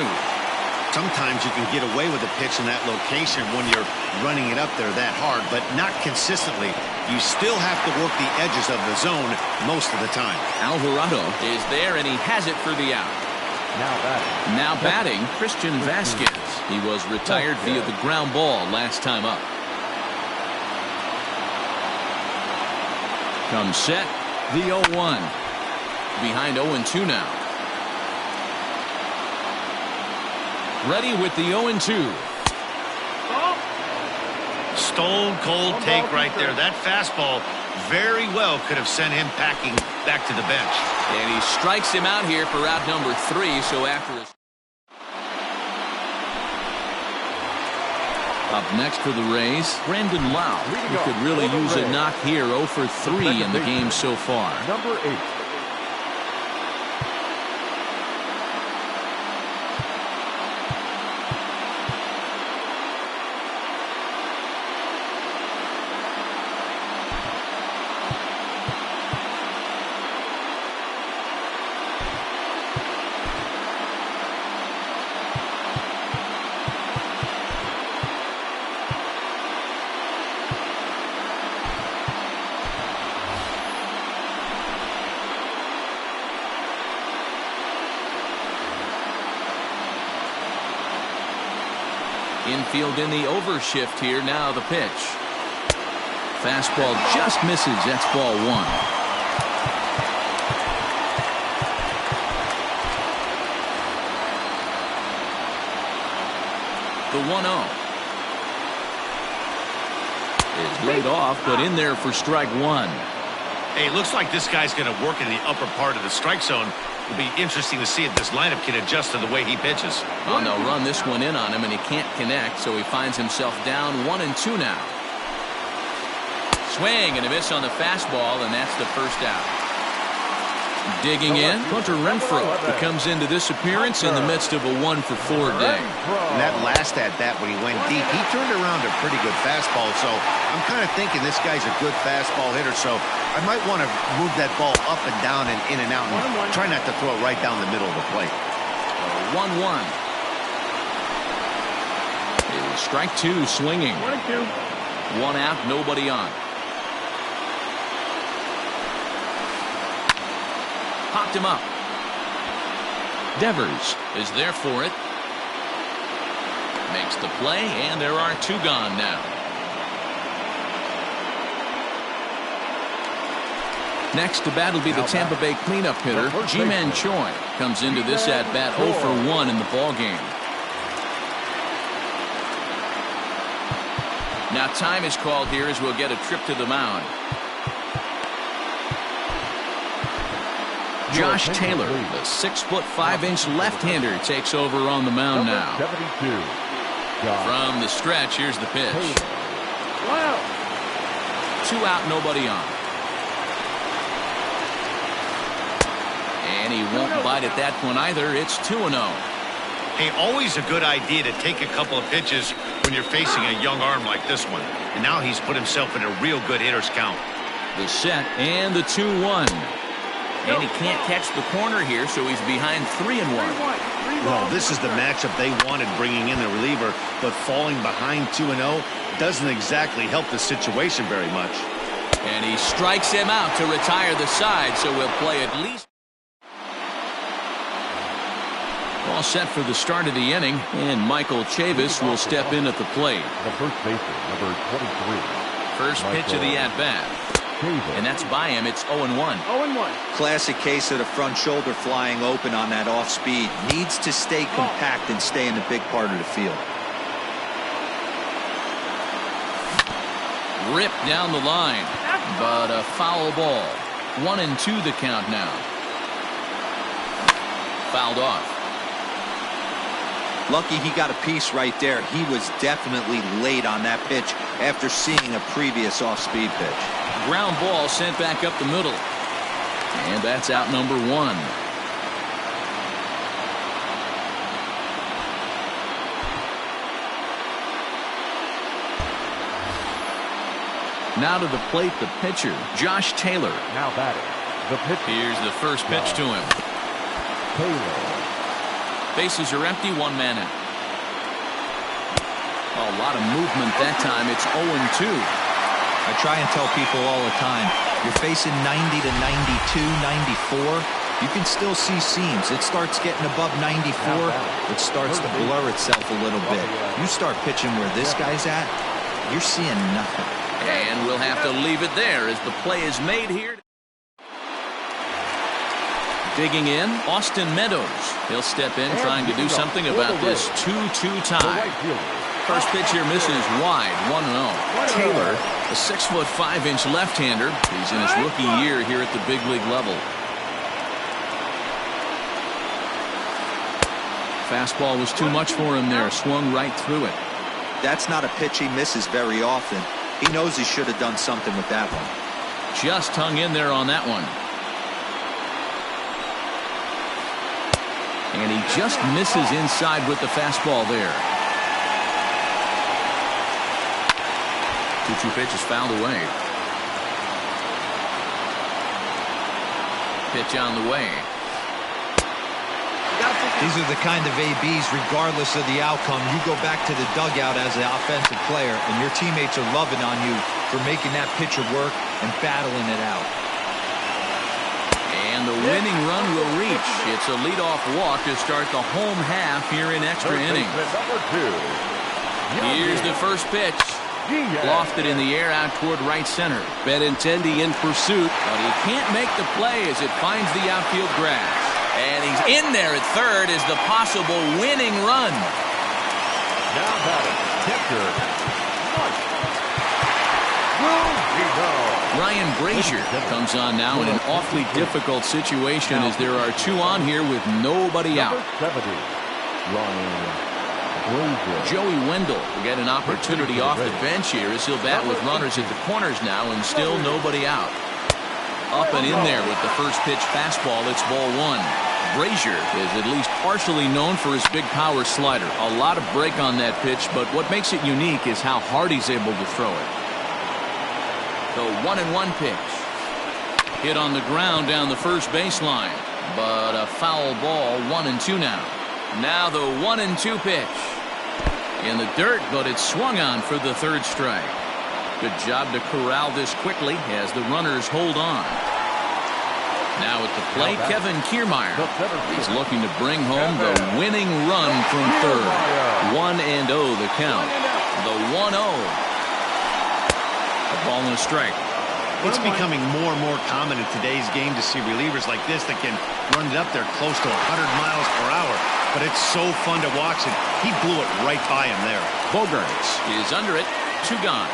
Sometimes you can get away with a pitch in that location when you're running it up there that hard, but not consistently. You still have to work the edges of the zone most of the time. Alvarado is there, and he has it for the out. Now batting, Christian Vasquez. He was retired via the ground ball last time up. Comes set, the 0-1. Behind 0-2 now. Ready with the 0-2. Stone cold take right there. That fastball very well could have sent him packing back to the bench. And he strikes him out here for out number 3. So after his up next for the Rays, Brandon Lau, who could really use a knock here. 0 for 3 in the game so far. Number 8. Infield in the overshift here. Now the pitch. Fastball just misses. That's ball 1. The 1-0. is laid off, but in there for strike one. Hey, it looks like this guy's going to work in the upper part of the strike zone. It'll be interesting to see if this lineup can adjust to the way he pitches. Well, they'll run this one in on him, and he can't connect, so he finds himself down 1-2 now. Swing and a miss on the fastball, and that's the first out. Digging in, Hunter Renfroe. He comes into this appearance in the midst of a 1-for-4 day. And that last at-bat when he went deep, he turned around a pretty good fastball. So I'm kind of thinking this guy's a good fastball hitter. So I might want to move that ball up and down and in and out and try not to throw it right down the middle of the plate. 1-1. Strike two, swinging. 1-2. One out, nobody on. Popped him up. Devers is there for it. Makes the play, and there are two gone now. Next to bat will be the Tampa Bay cleanup hitter, Ji-Man Choi. Comes into this at-bat 0-for-1 in the ballgame. Now time is called here as we'll get a trip to the mound. Josh Taylor, the 6'5" left-hander, takes over on the mound now. 72. From the stretch, here's the pitch. 1 out. 2 out, nobody on. And he won't bite at that one either. It's 2-0. Hey, always a good idea to take a couple of pitches when you're facing a young arm like this one. And now he's put himself in a real good hitter's count. The set and the 2-1. And he can't catch the corner here, so he's behind 3-1. Well, this is the matchup they wanted, bringing in the reliever, but falling behind 2-0 doesn't exactly help the situation very much. And he strikes him out to retire the side, so we'll play at least. All set for the start of the inning, and Michael Chavis will step in at the plate. The first baseman, number 23. First pitch of the at-bat. And that's by him. It's 0-1. 0-1. Classic case of the front shoulder flying open on that off speed. Needs to stay compact and stay in the big part of the field. Ripped down the line, but a foul ball. 1-2 the count now. Fouled off. Lucky he got a piece right there. He was definitely late on that pitch after seeing a previous off-speed pitch. Ground ball sent back up the middle. And that's out number 1. Now to the plate, the pitcher, Josh Taylor. Now batting, the pitcher. Here's the first pitch to him. Taylor. Bases are empty, 1 man out. A lot of movement that time. It's 0-2. I try and tell people all the time, you're facing 90 to 92, 94. You can still see seams. It starts getting above 94. It starts to blur itself a little bit. You start pitching where this guy's at, you're seeing nothing. And we'll have to leave it there as the play is made here. Digging in, Austin Meadows. He'll step in trying to do something about this 2-2 tie. First pitch here misses wide, 1-0. Taylor, a 6'5" left-hander. He's in his rookie year here at the big league level. Fastball was too much for him there. Swung right through it. That's not a pitch he misses very often. He knows he should have done something with that one. Just hung in there on that one. And he just misses inside with the fastball there. 2-2 pitch is fouled away. Pitch on the way. These are the kind of ABs, regardless of the outcome, you go back to the dugout as an offensive player, and your teammates are loving on you for making that pitcher work and battling it out. And the winning run will reach. It's a leadoff walk to start the home half here in extra innings. Here's the first pitch. Lofted in the air out toward right center. Benintendi in pursuit, but he can't make the play as it finds the outfield grass. And he's in there at third as the possible winning run. Now batting, catcher, Ryan Brazier comes on now in an awfully difficult situation as there are two on here with nobody out. Joey Wendell will get an opportunity off the bench here as he'll bat with runners at the corners now and still nobody out. Up and in there with the first pitch fastball. It's ball one. Brazier is at least partially known for his big power slider. A lot of break on that pitch, but what makes it unique is how hard he's able to throw it. The 1-1 pitch. Hit on the ground down the first baseline, but a foul ball. 1-2 now. Now the 1-2 pitch. In the dirt, but it's swung on for the third strike. Good job to corral this quickly as the runners hold on. Now at the plate, Kevin Kiermaier. He's looking to bring home the winning run from third. 1-0 the count. The 1-0. A ball and a strike. It's becoming more and more common in today's game to see relievers like this that can run it up there close to 100 miles per hour. But it's so fun to watch it. He blew it right by him there. Bogaerts is under it. 2 gone.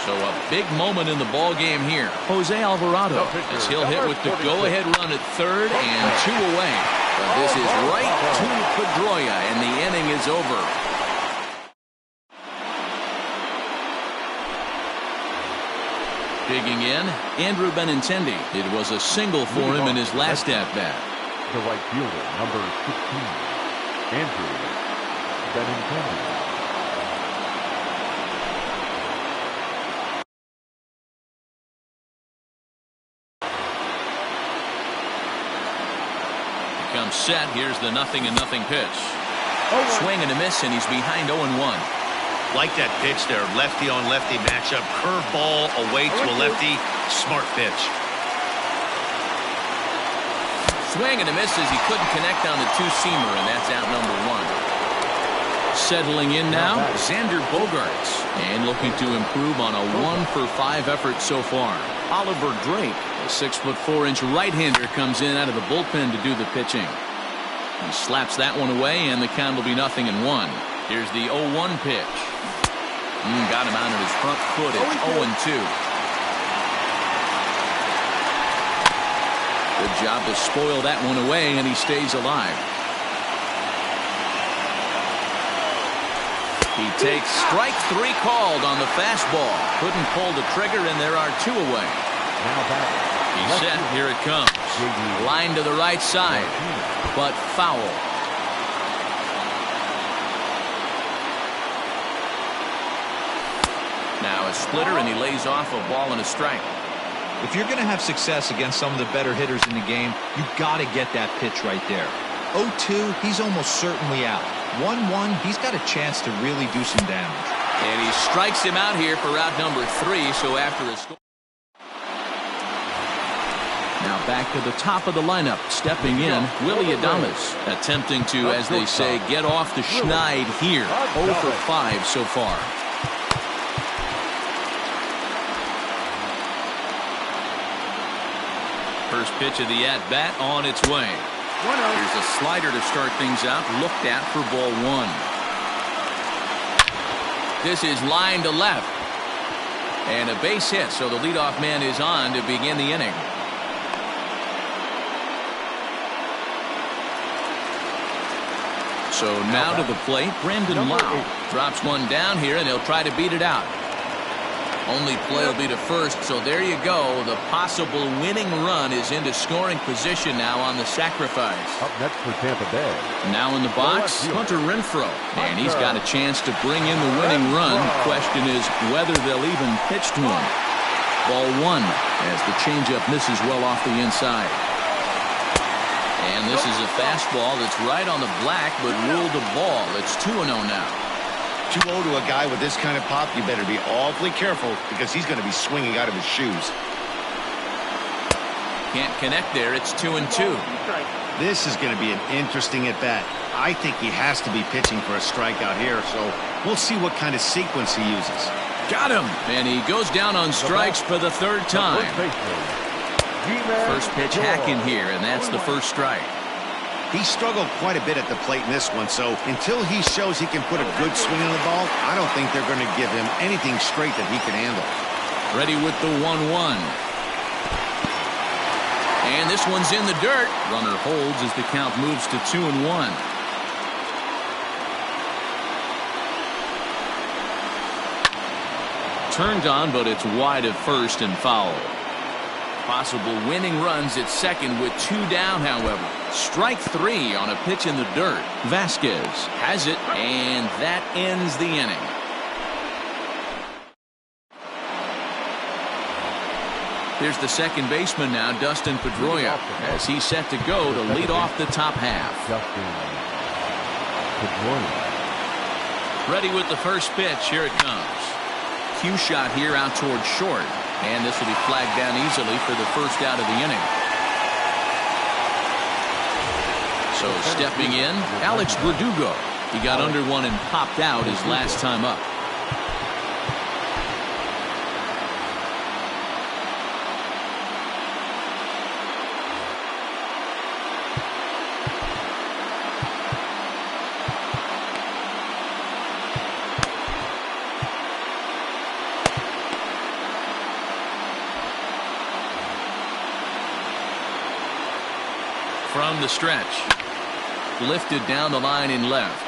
So a big moment in the ball game here. Jose Alvarado as he'll hit with the go-ahead run at third and 2 away. But this is right to Pedroia and the inning is over. Digging in, Andrew Benintendi. It was a single for him in his last at-bat. The right fielder, number 15, Andrew Benintendi. Comes set. Here's the 0-0 pitch. Swing and a miss, and he's behind 0-1. Like that pitch there, lefty on lefty matchup. Curveball away to a lefty. Smart pitch. Swing and a miss as he couldn't connect on the two-seamer, and that's out number 1. Settling in now, Xander Bogaerts, and looking to improve on a 1-for-5 effort so far. Oliver Drake, a 6'4" right-hander, comes in out of the bullpen to do the pitching. He slaps that one away, and the count will be 0-1. Here's the 0-1 pitch. Got him out of his front foot. It's 0-2. Good job to spoil that one away, and he stays alive. He takes strike 3 called on the fastball. Couldn't pull the trigger, and there are 2 away. He's set. Here it comes. Line to the right side, but foul. Now a splitter, and he lays off a ball and a strike. If you're going to have success against some of the better hitters in the game, you got to get that pitch right there. 0-2, he's almost certainly out. 1-1, he's got a chance to really do some damage. And he strikes him out here for out number 3, so after a score. Now back to the top of the lineup, stepping in, Willie Adames, attempting to, as they say, get off the schneid here. 0 for 5 so far. First pitch of the at-bat on its way. Here's a slider to start things out, looked at for ball 1. This is line to left. And a base hit, so the leadoff man is on to begin the inning. So now to the plate, Brandon Lau drops one down here, and he'll try to beat it out. Only play will be to first, so there you go. The possible winning run is into scoring position now on the sacrifice. Up next for Tampa Bay. Now in the box, Hunter Renfroe. And he's got a chance to bring in the winning run. Question is whether they'll even pitch to him. Ball 1 as the changeup misses well off the inside. And this is a fastball that's right on the black, but ruled a ball. It's 2-0 now. 2-0 to a guy with this kind of pop, you better be awfully careful because he's going to be swinging out of his shoes. Can't connect there. It's 2-2. This is going to be an interesting at-bat. I think he has to be pitching for a strikeout here, so we'll see what kind of sequence he uses. Got him! And he goes down on strikes for the 3rd time. First pitch hacking here, and that's the first strike. He struggled quite a bit at the plate in this one, so until he shows he can put a good swing on the ball, I don't think they're going to give him anything straight that he can handle. Ready with the 1-1. And this one's in the dirt. Runner holds as the count moves to 2-1. Turned on, but it's wide at first and foul. Possible winning runs at second with 2 down, however. Strike 3 on a pitch in the dirt. Vasquez has it, and that ends the inning. Here's the second baseman now, Dustin Pedroia, as he's set to go to lead off the top half. Dustin Pedroia. Ready with the first pitch. Here it comes. Cue shot here out towards short. And this will be flagged down easily for the first out of the inning. So stepping in, Alex Verdugo. He got under one and popped out his last time up. From the stretch, lifted down the line in left.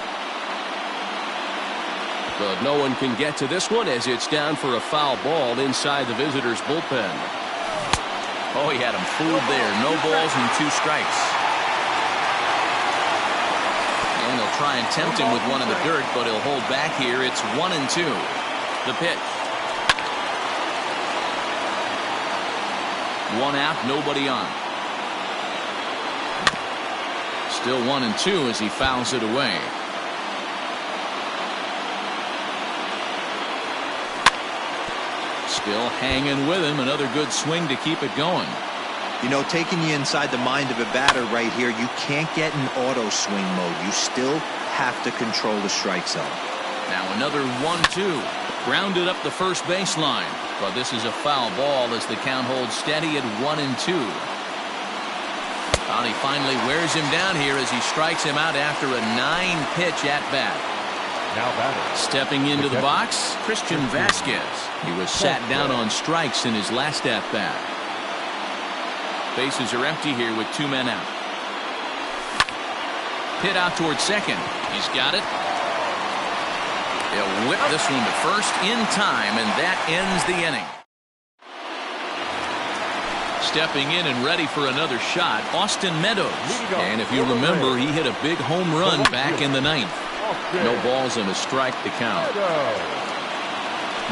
But no one can get to this one as it's down for a foul ball inside the visitors' bullpen. Oh, he had him fooled there. No balls and 2 strikes. And they'll try and tempt him with one in the dirt, but he'll hold back here. It's 1-2. The pitch. 1 out, nobody on. Still 1-2 as he fouls it away. Still hanging with him. Another good swing to keep it going. You know, taking you inside the mind of a batter right here, you can't get in auto swing mode. You still have to control the strike zone. Now another 1-2. Grounded up the first baseline. But this is a foul ball as the count holds steady at 1-2. He finally wears him down here as he strikes him out after a 9-pitch at-bat. Now batter. Stepping into the box, Christian Vasquez. He was sat down on strikes in his last at-bat. Bases are empty here with 2 men out. Hit out towards second. He's got it. He'll whip this one to first in time, and that ends the inning. Stepping in and ready for another shot, Austin Meadows. And if you remember, he hit a big home run back in the 9th. No balls and a strike to count.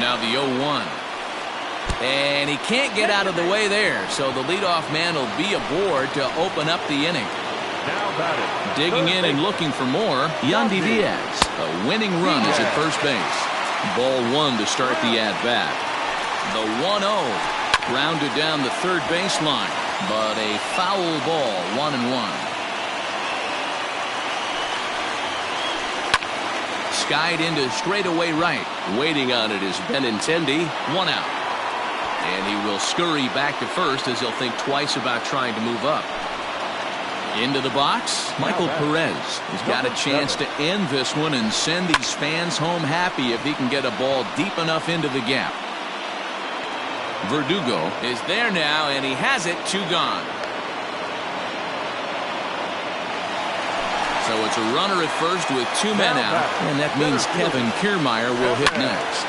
Now the 0-1. And he can't get out of the way there, so the leadoff man will be aboard to open up the inning. Digging in and looking for more, Yandy Diaz. A winning run is at first base. Ball 1 to start the at-bat. The 1-0. Grounded down the third baseline, but a foul ball, 1-1. Skied into straightaway right. Waiting on it is Benintendi. 1 out. And he will scurry back to first as he'll think twice about trying to move up. Into the box, Michael Perez has got a chance to end this one and send these fans home happy if he can get a ball deep enough into the gap. Verdugo is there now, and he has it. 2 gone. So it's a runner at first with 2 men out, and that means Kevin Kiermaier will hit next.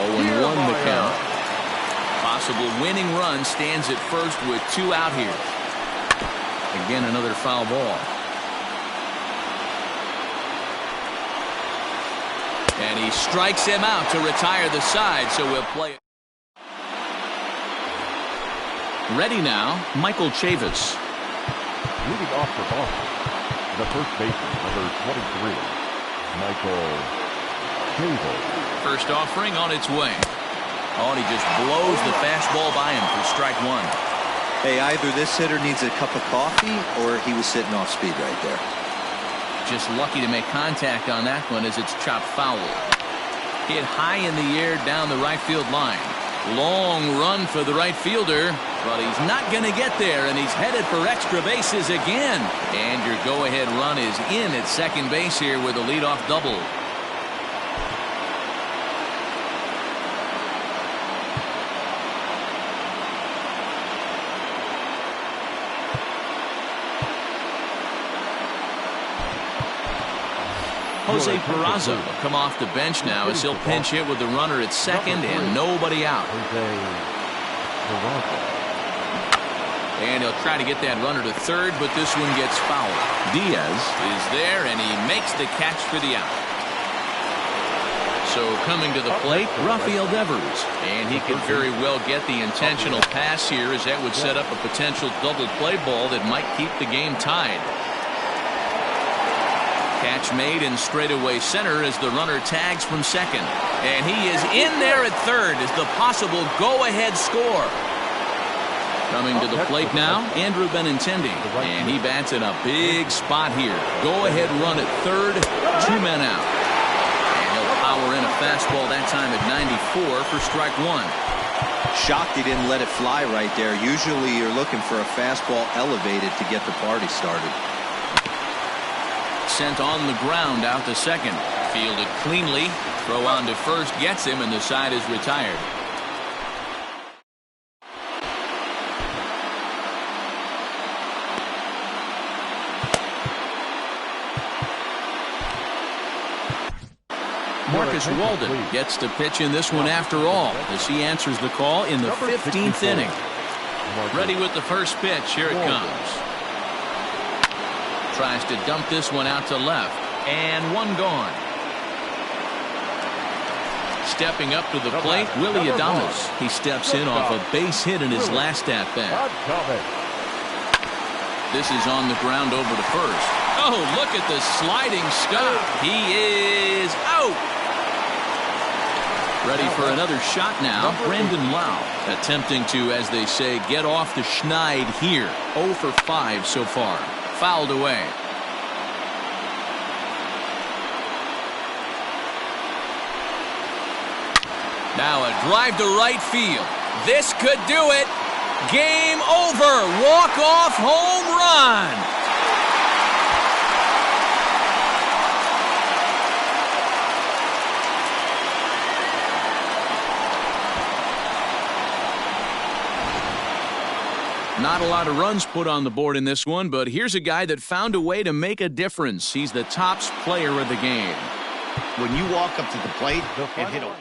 0-1 the count. Possible winning run stands at first with 2 out here. Again, another foul ball. And he strikes him out to retire the side, so we'll play it. Ready now, Michael Chavis. Leading off for Boston, the first baseman, number 23, Michael Chavis. First offering on its way. Oh, and he just blows the fastball by him for strike 1. Hey, either this hitter needs a cup of coffee or he was sitting off speed right there. Just lucky to make contact on that one as it's chopped foul. Hit high in the air down the right field line. Long run for the right fielder. But he's not going to get there, and he's headed for extra bases again. And your go-ahead run is in at second base here with a leadoff double. Jose Peraza will come off the bench now as he'll pinch hit with the runner at second and nobody out. And he'll try to get that runner to third, but this one gets fouled. Diaz is there, and he makes the catch for the out. So coming to the plate, Rafael Devers. And he could very well get the intentional pass here, as that would set up a potential double play ball that might keep the game tied. Catch made in straightaway center as the runner tags from second. And he is in there at third as the possible go-ahead score. Coming to the plate now, Andrew Benintendi. And he bats in a big spot here. Go-ahead run at third, 2 men out. And he'll power in a fastball that time at 94 for strike one. Shocked he didn't let it fly right there. Usually you're looking for a fastball elevated to get the party started. Sent on the ground out to second. Fielded cleanly. Throw on to first gets him, and the side is retired. Marcus Walden gets to pitch in this one after all, as he answers the call in the 15th inning. Ready with the first pitch. Here it comes. Tries to dump this one out to left, and one gone. Stepping up to the plate, Willie Adames. He steps in off a base hit in his last at-bat. This is on the ground over to first. Oh, look at the sliding stop. He is out. Ready for another shot now, Brandon Lau. Attempting to, as they say, get off the schneid here. 0 for 5 so far. Fouled away. Now a drive to right field. This could do it. Game over. Walk-off home run. Not a lot of runs put on the board in this one, but here's a guy that found a way to make a difference. He's the tops player of the game. When you walk up to the plate and hit a